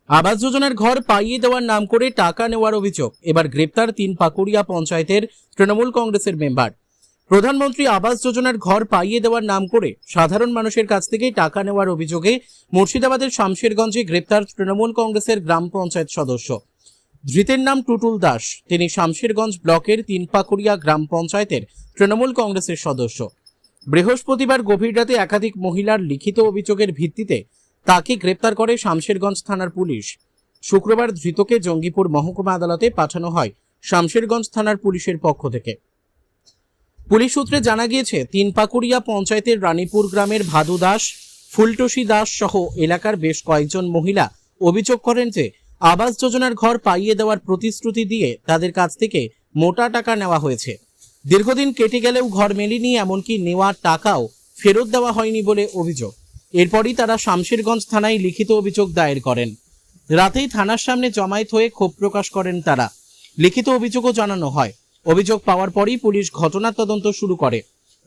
আবাস যোজনার ঘর পাইয়ে দেওয়ার নাম করে টাকা নেওয়ার অভিযোগ। এবার গ্রেপ্তার 3 পাকুড়িয়া পঞ্চায়েতের তৃণমূল কংগ্রেসের মেম্বার। প্রধানমন্ত্রী আবাস যোজনার ঘর পাইয়ে দেওয়ার নাম করে সাধারণ মানুষের কাছ থেকে টাকা নেওয়ার অভিযোগে মুর্শিদাবাদের শামশেরগঞ্জে গ্রেপ্তার তৃণমূল কংগ্রেসের গ্রাম পঞ্চায়েত সদস্য। ধৃতের নাম টুটুল দাস। তিনি শামশেরগঞ্জ ব্লকের 3 পাকুড়িয়া গ্রাম পঞ্চায়েতের তৃণমূল কংগ্রেসের সদস্য। বৃহস্পতিবার গভীর রাতে একাধিক মহিলার লিখিত অভিযোগের ভিত্তিতে তাকে গ্রেপ্তার করে শামশেরগঞ্জ থানার পুলিশ। শুক্রবার ধৃতকে জঙ্গিপুর মহকুমা আদালতে পাঠানো হয় শামশেরগঞ্জ থানার পুলিশের পক্ষ থেকে। পুলিশ সূত্রে জানা গিয়েছে, 3 পাকুড়িয়া পঞ্চায়েতের রানীপুর গ্রামের ভাদু দাস, ফুলটসি দাস সহ এলাকার বেশ কয়েকজন মহিলা অভিযোগ করেন যে আবাস যোজনার ঘর পাইয়ে দেওয়ার প্রতিশ্রুতি দিয়ে তাদের কাছ থেকে মোটা টাকা নেওয়া হয়েছে। দীর্ঘদিন কেটে গেলেও ঘর মেলেনি, এমনকি নেওয়া টাকাও ফেরত দেওয়া হয়নি বলে অভিযোগ। এরপরই তারা শামশেরগঞ্জ থানায় লিখিত অভিযোগ দায়ের করেন। রাতেই থানার সামনে জমায়েত হয়ে ক্ষোভ প্রকাশ করেন তারা। লিখিত অভিযোগও জানানো হয়। অভিযোগ পাওয়ার পরই পুলিশ ঘটনার তদন্ত শুরু করে।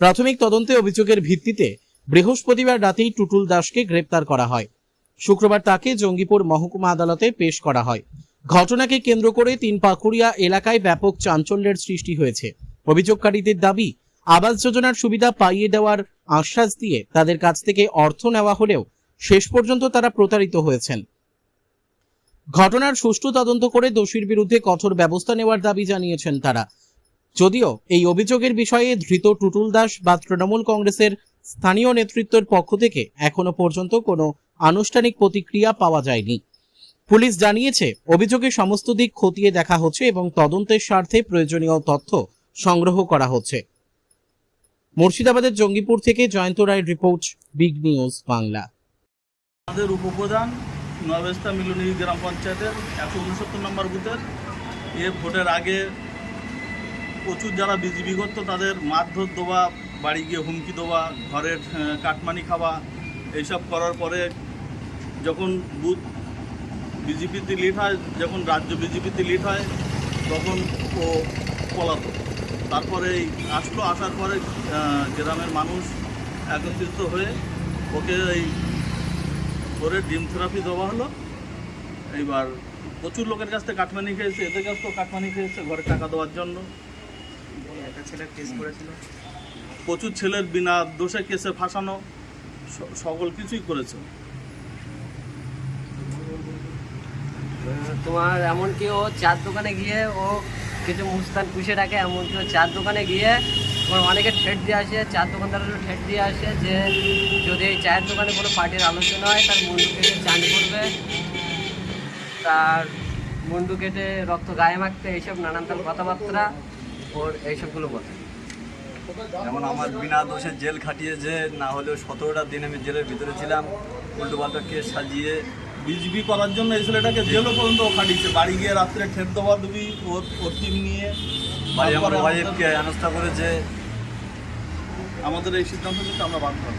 প্রাথমিক তদন্তে অভিযোগের ভিত্তিতে বৃহস্পতিবার রাতেই টুটুল দাসকে গ্রেপ্তার করা হয়। শুক্রবার তাকে জঙ্গিপুর মহকুমা আদালতে পেশ করা হয়। ঘটনাকে কেন্দ্র করে 3 পাকুড়িয়া এলাকায় ব্যাপক চাঞ্চল্যের সৃষ্টি হয়েছে। অভিযোগকারীদের দাবি, আবাস যোজনার সুবিধা পাইয়ে দেওয়ার আশ্বাস দিয়ে তাদের কাছ থেকে অর্থ নেওয়া হলেও শেষ পর্যন্ত তারা প্রতারিত হয়েছেন। ঘটনার সুষ্ঠু তদন্ত করে দোষীর বিরুদ্ধে কঠোর ব্যবস্থা নেওয়ার দাবি জানিয়েছেন তারা। যদিও এই অভিযোগের বিষয়ে ধৃত টুটুল দাস বা তৃণমূল কংগ্রেসের স্থানীয় নেতৃত্বের পক্ষ থেকে এখনো পর্যন্ত কোনো আনুষ্ঠানিক প্রতিক্রিয়া পাওয়া যায়নি। পুলিশ জানিয়েছে, অভিযোগের সমস্ত দিক খতিয়ে দেখা হচ্ছে এবং তদন্তের স্বার্থে প্রয়োজনীয় তথ্য সংগ্রহ করা হচ্ছে। মুর্শিদাবাদের জঙ্গিপুর থেকে জয়ন্ত রায়ের রিপোর্ট, বিগ নিউজ বাংলা। আমাদের উপপ্রধান নবেস্তা মিলনী গ্রাম পঞ্চায়েতের 169 নম্বর বুথের ভোটের আগে প্রচুর যারা বিজেপি করতো তাদের মারধর দেওয়া, বাড়ি গিয়ে হুমকি দেওয়া, ঘরের কাটমানি খাওয়া, এইসব করার পরে যখন বুথ বিজেপিতে লিড হয়, যখন রাজ্য বিজেপিতে লিড হয়, তখন ও পলাতো। তারপরে আসার পরে গ্রামের মানুষ একত্রিত হয়ে ওকে এই করে ডিম থেরাপি দেওয়া হলো। এইবার প্রচুর লোকের কাছ থেকে কাটমানি খেয়েছে, এদের কাছ থেকেও কাটমানি খেয়েছে ঘরে টাকা দেওয়ার জন্য। একটা ছেলের কেস করেছিল, প্রচুর ছেলের বিনা দোষে কেসে ফাঁসানো, সকল কিছুই করেছে। তোমার এমনকি ও চার দোকানে গিয়ে ও কিছু মুস্তান পুষে রাখে, এমনকি ও চার দোকানে গিয়ে তোমার অনেকে ঠেট দিয়ে আসে, চার দোকানদারেরও ঠেট দিয়ে আসে যে যদি এই চায়ের দোকানে কোনো পার্টির আলোচনা হয় তার মুন্ডু কেটে চান করবে, তার মুন্ডু কেটে রক্ত গায়ে মাখতে, এইসব নানান তার কথাবার্তা ওর এইসবগুলো বলে। যেমন আমার বিনা দোষে জেল খাটিয়েছে, না হলেও 17টা দিন আমি জেলের ভিতরে ছিলাম। উল্টোপাল্টা কেস সাজিয়ে বিজেপি করার জন্য এই ছেলেটাকে জেলও পর্যন্ত খাটিয়েছে। বাড়ি গিয়ে রাত্রে ঠেট দেওয়া দুবি ওর টিম নিয়ে বাড়ি আমার ওয়াইফকে হেনস্থা করেছে। আমাদের এই সিদ্ধান্ত নিতে আমরা বাধ্য হব।